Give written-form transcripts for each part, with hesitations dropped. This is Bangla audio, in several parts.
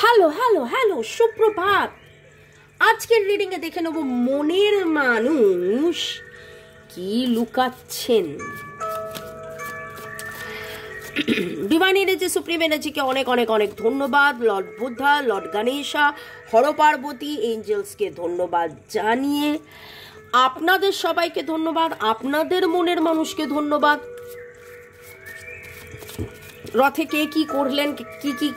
হ্যালো হ্যালো হ্যালো, সুপ্রভাত। আজকের রিডিংয়ে দেখে নেব মনের মানুষ কি লুকাচ্ছেন। ডিভাইন এনার্জি, সুপ্রিম এনার্জিকে অনেক অনেক অনেক ধন্যবাদ। লর্ড বুদ্ধা, লর্ড গণেশা, হর পার্বতী, এঞ্জেলসকে ধন্যবাদ জানিয়ে আপনাদের সবাইকে ধন্যবাদ, আপনাদের মনের মানুষকে ধন্যবাদ। রথে কে কি করলেন, কি কি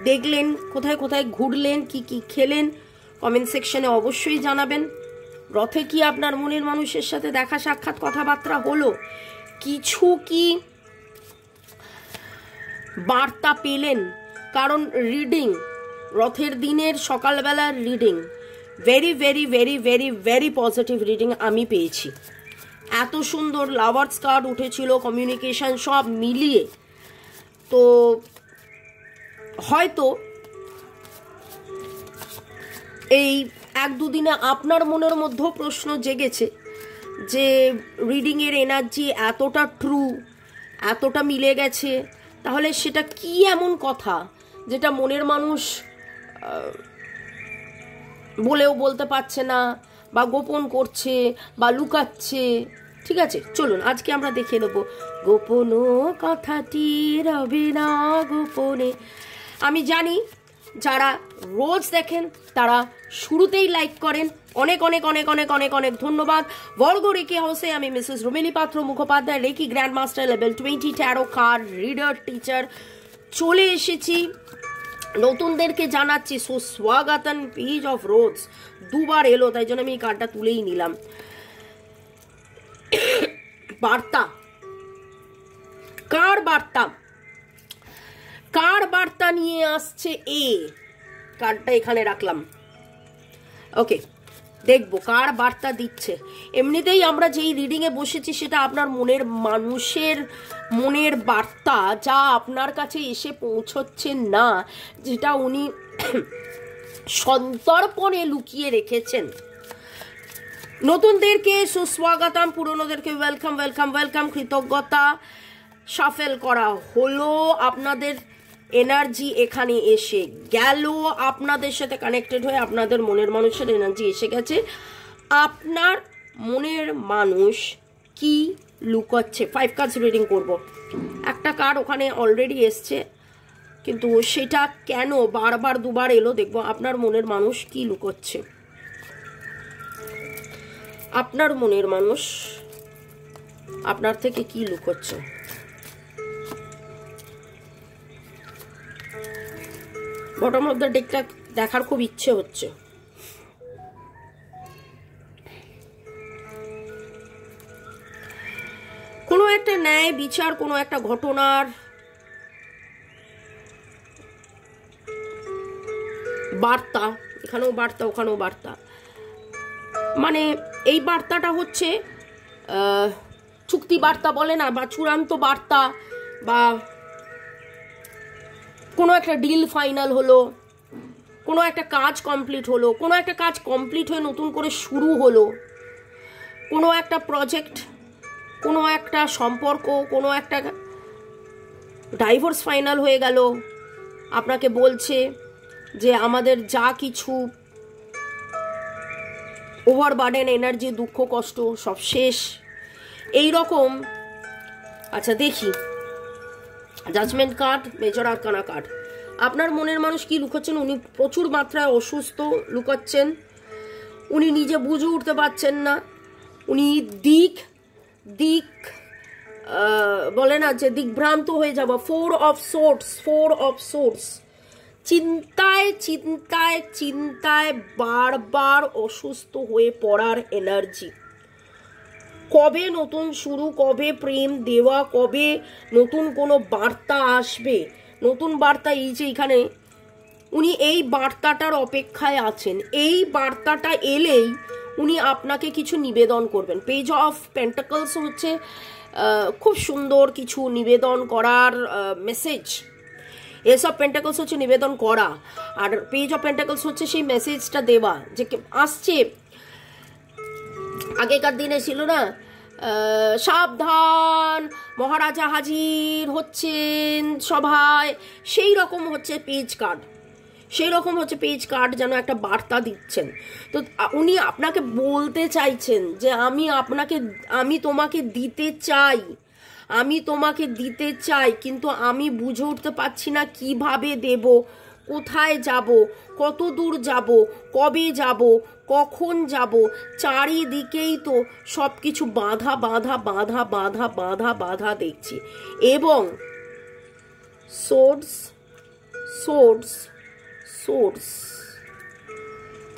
দেখলেন, কোথায় কোথায় ঘুরলেন, কি কি খেলেন, কমেন্ট সেকশনে অবশ্যই জানাবেন। রথে কি আপনার মনের মানুষের সাথে দেখা সাক্ষাৎ কথাবার্তা হলো, কিছু কি বার্তা পেলেন? কারণ রিডিং, রথের দিনের সকালবেলার reading very very very very very positive reading আমি পেয়েছি। এত সুন্দর লাভার্স কার্ড উঠেছিল, কমিউনিকেশন সব মিলিয়ে। তো হয়তো এই এক দুদিনে আপনার মনের মধ্যেও প্রশ্ন জেগেছে যে রিডিংয়ের এনার্জি এতটা ট্রু, এতটা মিলে গেছে, তাহলে সেটা কি এমন কথা যেটা মনের মানুষ বলেও বলতে পারছে না, বা গোপন করছে, বা লুকাচ্ছে। ঠিক আছে, চলুন আজকে আমরা দেখে নেব গোপন কথাটি রবে না গোপনে। আমি জানি যারা রোজ দেখেন তারা শুরুতেই লাইক করেন, অনেক অনেক অনেক অনেক অনেক অনেক ধন্যবাদ। বর্গ রেকি হাউসে আমি Mrs Rumeli Patra Mukhopadhyay, Reiki grand master level 20 tarot card reader teacher চলে এসেছি। নতুনদেরকে জানাচ্ছি সুস্বাগতম। পেজ অফ রোডস দুবার এলো, তাই জন্য আমি এই কার্ডটা তুলেই নিলাম। বার্তা, কার বার্তা, কার বার্তা নিয়ে আসছে এ কার্ডটা এখানে রাখলাম। ওকে, দেখবো কার বার্তা দিচ্ছে। এমনিতেই আমরা যেই রিডিংয়ে বসেছি সেটা আপনার মনের মানুষের মনের বার্তা, যা আপনার কাছে এসে পৌঁছচ্ছে না, যেটা উনি সন্তর্পণে লুকিয়ে রেখেছেন। নতুনদেরকে সুস্বাগতম, পুরনোদেরকে ওয়েলকাম ওয়েলকাম ওয়েলকাম। কৃতজ্ঞতা সাফেল করা হলো, আপনাদের এনার্জি এখানে এসে গেল, আপনাদের সাথে কানেক্টেড হয়ে আপনাদের মনের মানুষের এনার্জি এসে গেছে। আপনার মনের মানুষ কি লুকাচ্ছে? 5 কার্ডস রিডিং করব। একটা কার্ড ওখানে অলরেডি এসছে, কিন্তু সেটা কেন বারবার দুবার এলো দেখবো। আপনার মনের মানুষ কি লুকোচ্ছে, আপনার মনের মানুষ আপনার থেকে কি লুকোচ্ছে। বটম অফ দ্য ডেকটা দেখার খুব ইচ্ছে হচ্ছে। কোনো একটা ন্যায় বিচার, কোনো একটা ঘটনার বার্তা, এখানেও বার্তা ওখানেও বার্তা। মানে এই বার্তাটা হচ্ছে চুক্তি বার্তা বলে না, বা চূড়ান্ত বার্তা, বা কোনো একটা ডিল ফাইনাল হলো, কোনো একটা কাজ কমপ্লিট হলো, কোনো একটা কাজ কমপ্লিট হয়ে নতুন করে শুরু হলো, কোনো একটা প্রজেক্ট, কোনো একটা সম্পর্ক, কোনো একটা ডাইভোর্স ফাইনাল হয়ে গেল। আপনাকে বলছে যে আমাদের যা কিছু ওভারবার্ডেন এনার্জি, দুঃখ কষ্ট সব শেষ, এই রকম। আচ্ছা দেখি, judgement card, major arcana card. আপনার মনের মানুষ কি লুকাচ্ছেন? উনি প্রচুর মাত্রায় অসুস্থ লুকাচ্ছেন, উনি নিজে বুঝে উঠতে পারছেন না, উনি দিক বলে না যে দিকভ্রান্ত হয়ে যাওয়া। 4 অফ সোর্স, চিন্তায় চিন্তায় চিন্তায় বারবার অসুস্থ হয়ে পড়ার এনার্জি। কবে নতুন শুরু, কবে প্রেম দেওয়া, কবে নতুন কোনো বার্তা আসবে, নতুন বার্তা। এই যে এখানে উনি এই বার্তাটার অপেক্ষায় আছেন, এই বার্তাটা এলেই উনি আপনাকে কিছু নিবেদন করবেন। পেজ অফ পেন্টাকলস হচ্ছে খুব সুন্দর কিছু নিবেদন করার মেসেজ। এস অফ পেন্টাকলস হচ্ছে নিবেদন করা, আর পেজ অফ পেন্টাকলস হচ্ছে সেই মেসেজটা দেওয়া যে আসছে। আগেকার দিনে ছিল না, সাবধান মহারাজা হাজির হচ্ছেন সভায়, সেই রকম হচ্ছে পেজ কার্ড। সেই রকম হচ্ছে পেজ কার্ড যেন একটা বার্তা দিচ্ছেন। তো উনি আপনাকে বলতে চাইছেন যে আমি তোমাকে দিতে চাই, আমি তোমাকে দিতে চাই, কিন্তু আমি বুঝে উঠতে পারছি না কিভাবে দেব, কোথায় যাব, কত দূর যাব, কবে যাব, কখন যাব, চারিদিকেই তো সব কিছু বাধা বাধা বাধা বাধা বাধা বাধা দেখছি। এবং সোর্স সোর্স সোর্স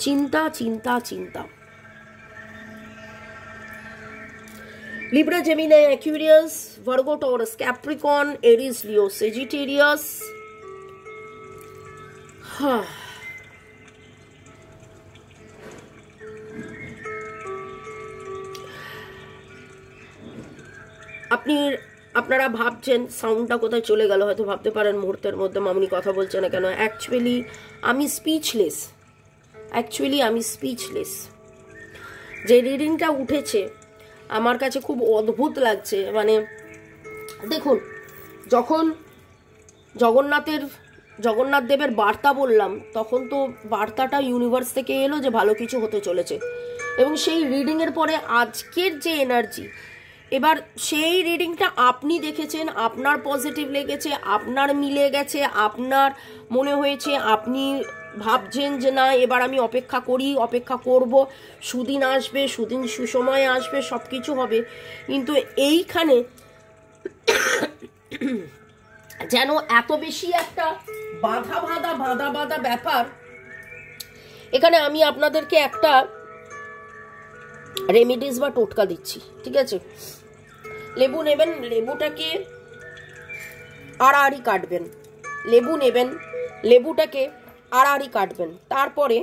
চিন্তা চিন্তা চিন্তা। Libra, Gemini, Aquarius, Virgo, Taurus, Capricorn, Aries, Leo, Sagittarius. আপনারা ভাবছেন সাউন্ডটা কোথায় চলে গেল, হয়তো ভাবতে পারেন মুহূর্তের মধ্যে মামুনি কথা বলছে না কেন। অ্যাকচুয়ালি আমি স্পিচলেস। যে রিডিংটা উঠেছে আমার কাছে খুব অদ্ভুত লাগছে। মানে দেখুন, যখন জগন্নাথ দেবের বার্তা বললাম, তখন তো বার্তাটা ইউনিভার্স থেকে এলো যে ভালো কিছু হতে চলেছে, এবং সেই রিডিংয়ের পরে আজকের যে এনার্জি, এবার সেই রিডিংটা আপনি দেখেছেন, আপনার পজিটিভ লেগেছে, আপনার মিলে গেছে, আপনার মনে হয়েছে, আপনি ভাবছেন যে না এবার আমি অপেক্ষা করব, সুদিন আসবে, সুসময় আসবে, সব কিছু হবে। কিন্তু এইখানে যেন এত বেশি একটা বাধা ব্যাপার। এখানে আমি আপনাদেরকে একটা রেমিডিস বা টোটকা দিচ্ছি, ঠিক আছে? লেবু নেবেন, লেবুটাকে আড়াআড়ি কাটবেন, লেবুটাকে আড়াআড়ি কাটবেন। তারপরে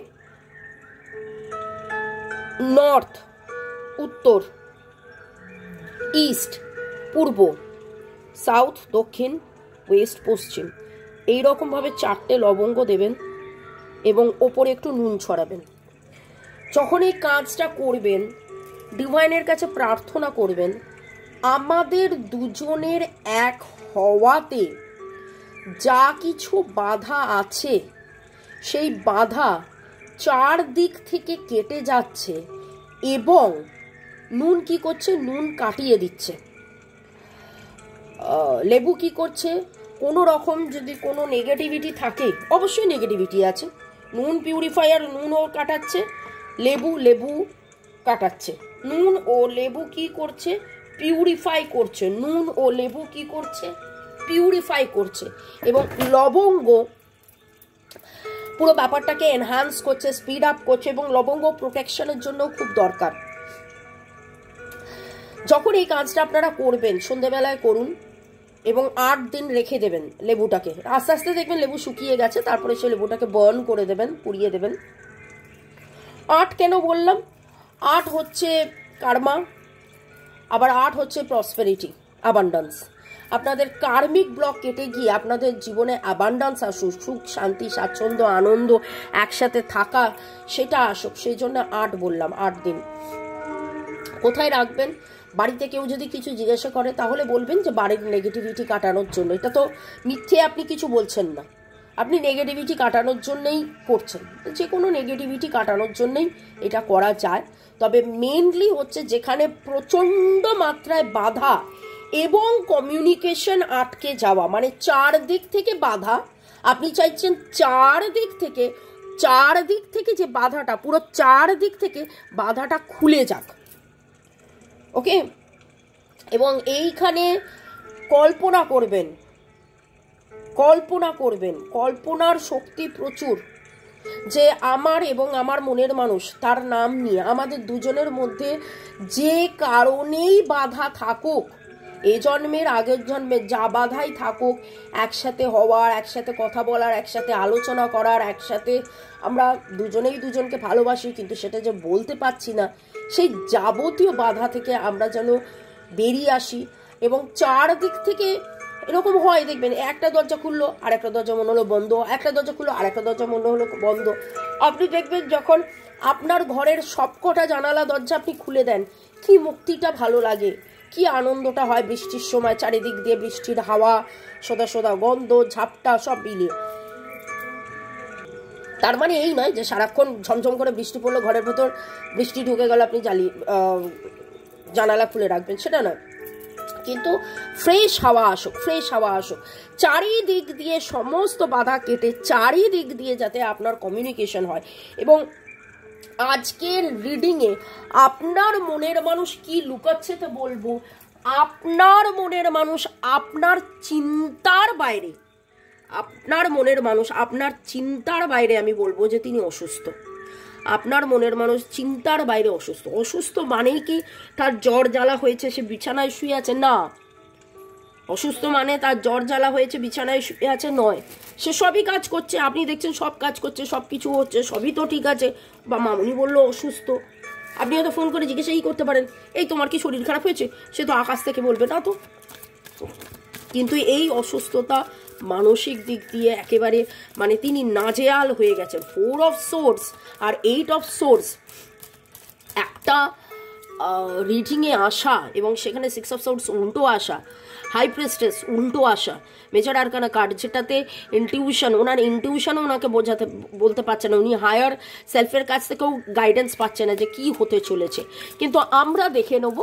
নর্থ, উত্তর, ইস্ট, পূর্ব, সাউথ, দক্ষিণ, ওয়েস্ট, পশ্চিম, এইরকমভাবে 4টে লবঙ্গ দেবেন এবং ওপরে একটু নুন ছড়াবেন। যখন এই কাজটা করবেন, ডিভাইনের কাছে প্রার্থনা করবেন আমাদের দুজনের এক হওয়াতে যা কিছু বাধা আছে সেই বাধা 4 দিক থেকে কেটে যাচ্ছে, এবং নুন কি করছে, নুন কাটিয়ে দিচ্ছে। লেবু কি করছে, কোনো রকম যদি কোনো নেগেটিভিটি থাকে, অবশ্যই নেগেটিভিটি আছে, নুন পিউরিফায়ার, নুনও কাটাচ্ছে, লেবু কাটাচ্ছে। নুন ও লেবু কি করছে, পিউরিফাই করছে। নুন ও লেবু কি করছে, পিউরিফাই করছে। এবং লবঙ্গ পুরো ব্যাপারটাকে এনহ্যান্স করছে, স্পিড আপ করছে, এবং লবঙ্গ প্রোটেকশনের জন্য খুব দরকার। যখন এই কাজটা আপনারা করবেন, সন্ধ্যেবেলায় করুন এবং 8 দিন রেখে দেবেন লেবুটাকে। আস্তে আস্তে দেখবেন লেবু শুকিয়ে গেছে, তারপরে সে লেবুটাকে বার্ন করে দেবেন, পুড়িয়ে দেবেন। 8 কেন বললাম? 8 হচ্ছে কার্মা, আবার 8 হচ্ছে প্রসপেরিটি, অ্যাবান্ডান্স। আপনাদের কার্মিক ব্লক কেটে গিয়ে আপনাদের জীবনে অ্যাবান্ডান্স আসুক, সুখ, শান্তি, স্বাচ্ছন্দ্য, আনন্দ, একসাথে থাকা, সেটা আসুক, সেই জন্য 8 বললাম। 8 দিন কোথায় রাখবেন? বাড়িতে কেউ যদি কিছু জিজ্ঞাসা করে তাহলে বলবেন যে বাড়ির নেগেটিভিটি কাটানোর জন্য। এটা তো মিথ্যে আপনি কিছু বলছেন না, আপনি নেগেটিভিটি কাটানোর জন্যই করছেন। যে কোনো নেগেটিভিটি কাটানোর জন্যই এটা করা যায়। তবে মেনলি হচ্ছে যেখানে প্রচণ্ড মাত্রায় বাধা এবং কমিউনিকেশন আটকে যাওয়া, মানে 4 দিক থেকে বাধা, আপনি চাইছেন 4 দিক থেকে যে বাধাটা, পুরো 4 দিক থেকে বাধাটা খুলে যাক। ওকে? এবং এইখানে কল্পনা করবেন, কল্পনার শক্তি প্রচুর, যে আমার এবং আমার মনের মানুষ তার নাম নিয়ে আমাদের দুজনের মধ্যে যে কারণেই বাধা থাকুক, এ জন্মের আগের জন্মের যা বাধাই থাকুক, একসাথে হওয়ার, একসাথে কথা বলার, একসাথে আলোচনা করার, একসাথে আমরা দুজনেই দুজনকে ভালোবাসি কিন্তু সেটা যে বলতে পারছি না, সেই যাবতীয় বাধা থেকে আমরা যেন বেরিয়ে আসি। এবং 4 দিক থেকে এরকম হয়, দেখবেন একটা দরজা খুললো আর একটা দরজা মনে হলো বন্ধ, একটা দরজা খুললো আর একটা দরজা মনে হলো বন্ধ। আপনি দেখবেন যখন আপনার ঘরের সবকটা জানালা দরজা আপনি খুলে দেন, কি মুক্তিটা ভালো লাগে, কি আনন্দটা হয় বৃষ্টির সময়, চারিদিক দিয়ে বৃষ্টির হাওয়া, সোদা সোদা গন্ধ, ঝাপটা সব মিলিয়ে। তার মানে এই নয় যে সারাক্ষণ ঝমঝম করে বৃষ্টি পড়লো, ঘরের ভেতর বৃষ্টি ঢুকে গেল, আপনি জানালা খুলে রাখবেন, সেটা নয়। কিন্তু ফ্রেশ হাওয়া আসুক, চারিদিক দিয়ে সমস্ত বাধা কেটে চারিদিক দিয়ে যাতে আপনার কমিউনিকেশন হয়। এবং আজকের রিডিংয়ে আপনার মনের মানুষ কি লুকাচ্ছে তো বলবো, আপনার মনের মানুষ আপনার চিন্তার বাইরে, আপনার মনের মানুষ আপনার চিন্তার বাইরে আমি বলবো যে তিনি অসুস্থ। আপনার মনের মানুষ চিন্তার বাইরে অসুস্থ। অসুস্থ মানেই কি তার জ্বর জ্বালা হয়েছে, সে বিছানায় শুয়ে আছে? না। অসুস্থ মানে তার জ্বর জ্বালা হয়েছে, বিছানায় শুয়ে আছে নয়। সে সবই কাজ করছে, আপনি দেখছেন সব কাজ করছে, সব কিছু হচ্ছে, সবই তো ঠিক আছে। বা মামুনি বললো অসুস্থ, আপনি হয়তো ফোন করে জিজ্ঞাসাই করতে পারেন, এই তোমার কি শরীর খারাপ হয়েছে? সে তো আকাশ থেকে বলবে না তো। কিন্তু এই অসুস্থতা মানসিক দিক দিয়ে একেবারে মানে তিনি নাজেহাল হয়ে গেছেন। 4 অফ সোর্স আর 8 অফ সোর্স একটা রিডিংয়ে আসা, এবং সেখানে 6 অফ সোর্স উল্টো আসা, হাই প্রেস্টেস উল্টো আসা, মেজর আরকানা কার্ড, যেটাতে ইনটিউশন, ওনার ইনটিউশনও ওনাকে বলতে পারছে না, উনি হায়ার সেলফের কাছ থেকেও গাইডেন্স পাচ্ছে না যে কি হতে চলেছে। কিন্তু আমরা দেখে নেব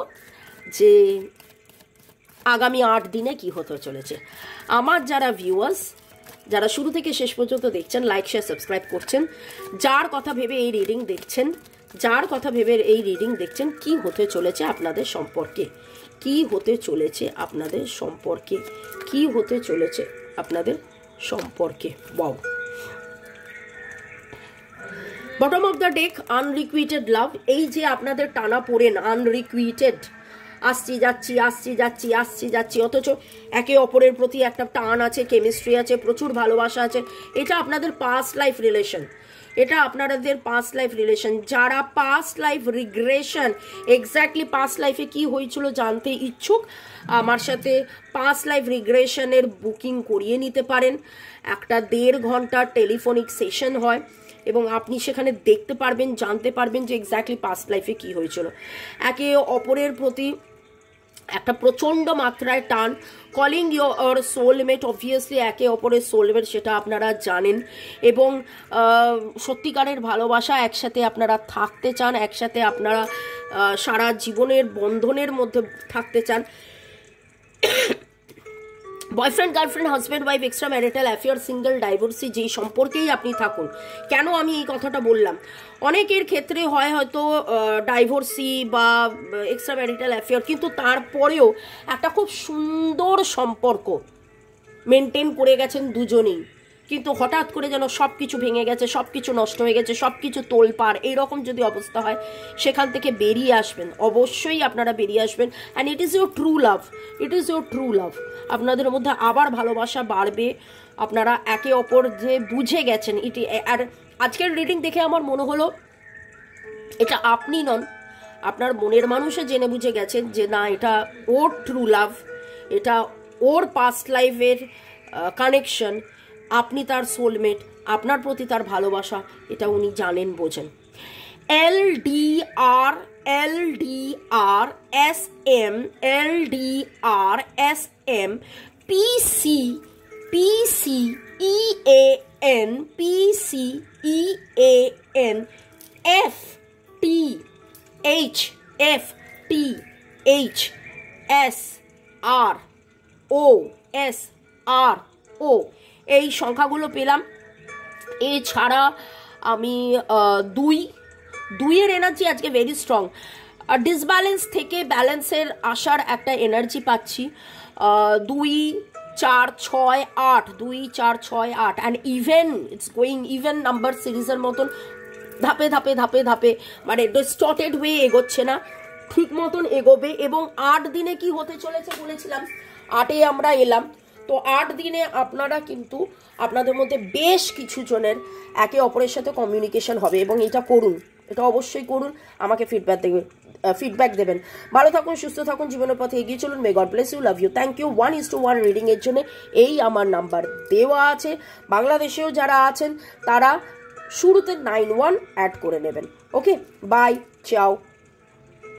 যে আগামী 8 দিনে কি হতে চলেছে। আমার যারা ভিউয়ার্স, যারা শুরু থেকে শেষ পর্যন্ত দেখছেন, লাইক শেয়ার সাবস্ক্রাইব করছেন, যার কথা ভেবে এই রিডিং দেখছেন, কি হতে চলেছে আপনাদের সম্পর্কে, বাউ। বটম অফ দ্য ডেক, আনরিকুইটেড লাভ। এই যে আপনাদের টানা পড়েন, আনরিকুইটেড, আসছি যাচ্ছি, অথচ একে অপরের প্রতি একটা টান আছে, কেমিস্ট্রি আছে, প্রচুর ভালোবাসা আছে। এটা আপনাদের পাস্ট লাইফ রিলেশন। যারা past life regression, exactly past লাইফে কি হয়েছিল জানতে ইচ্ছুক, আমার সাথে পাস্ট লাইফ রিগ্রেশনের বুকিং করিয়ে নিতে পারেন। একটা 1.5 ঘন্টার টেলিফোনিক সেশন হয় এবং আপনি সেখানে দেখতে পারবেন, জানতে পারবেন যে এক্স্যাক্টলি পাস্ট লাইফে কি হয়েছিল। একে অপরের প্রতি একটা প্রচণ্ড মাত্রায় টান, কলিং ইয়োর সোলমেট, অবভিয়াসলি একে অপরের সোলমেট, সেটা আপনারা জানেন। এবং সত্যিকারের ভালোবাসা, একসাথে আপনারা থাকতে চান, একসাথে আপনারা সারা জীবনের বন্ধনের মধ্যে থাকতে চান। Boyfriend, girlfriend, husband, wife, extra marital affair, single, divorcee, যেই সম্পর্কেই আপনি থাকুন কেন, আমি এই কথাটা বললাম, অনেকের ক্ষেত্রে হয়তো ডাইভোর্সি বা এক্সট্রা ম্যারিটাল অ্যাফেয়ার, কিন্তু তারপরেও একটা খুব সুন্দর সম্পর্ক মেনটেন করে গেছেন দুজনেই, কিন্তু হঠাৎ করে যেন সব কিছু ভেঙে গেছে, সব কিছু নষ্ট হয়ে গেছে, সব কিছু তোলপাড়, এইরকম যদি অবস্থা হয়, সেখান থেকে বেরিয়ে আসবেন, অবশ্যই আপনারা বেরিয়ে আসবেন। And it is your true love, আপনাদের মধ্যে আবার ভালোবাসা বাড়বে, আপনারা একে অপর যে বুঝে গেছেন। আর আজকের রিডিং দেখে আমার মনে হলো এটা আপনি নন, আপনার মনের মানুষে জেনে বুঝে গেছেন যে না, এটা ওর ট্রু লাভ, এটা ওর পাস্ট লাইফের কানেকশন, আপনি তার সোলমেট, আপনার প্রতি তার ভালোবাসা, এটা উনি জানেন, বোঝেন। LDR SM PC EAN FTHFTHSRO, এই সংখ্যাগুলো পেলাম। এছাড়া আমি দুইয়ের এনার্জি আজকে ভেরি স্ট্রং। ডিসব্যালেন্স থেকে ব্যালেন্সের আসার একটা এনার্জি পাচ্ছি। 2 4 6 8 2 4 6 8 and even it's going even number সিরিজের মতন ধাপে ধাপে ধাপে ধাপে, মানে ডিস্টর্টেড হয়ে এগোচ্ছে না, ঠিক মতন এগোবে। এবং 8 দিনে কি হতে চলেছে বলেছিলাম, 8-এ আমরা এলাম, তো 8 দিনে আপনারা কিন্তু আপনাদের মধ্যে বেশ কিছু জনের একে অপরের সাথে কমিউনিকেশন হবে, এবং এটা করুন, এটা অবশ্যই করুন, আমাকে ফিডব্যাক দেবেন। ভালো থাকুন, সুস্থ থাকুন, জীবনের পথে এগিয়ে চলুন। May God bless you, love you, thank you. 1:1 reading এর জন্য এই আমার নাম্বার দেওয়া আছে। বাংলাদেশেও যারা আছেন তারা শুরুতে 91 অ্যাড করে নেবেন। ওকে, বাই, চাও।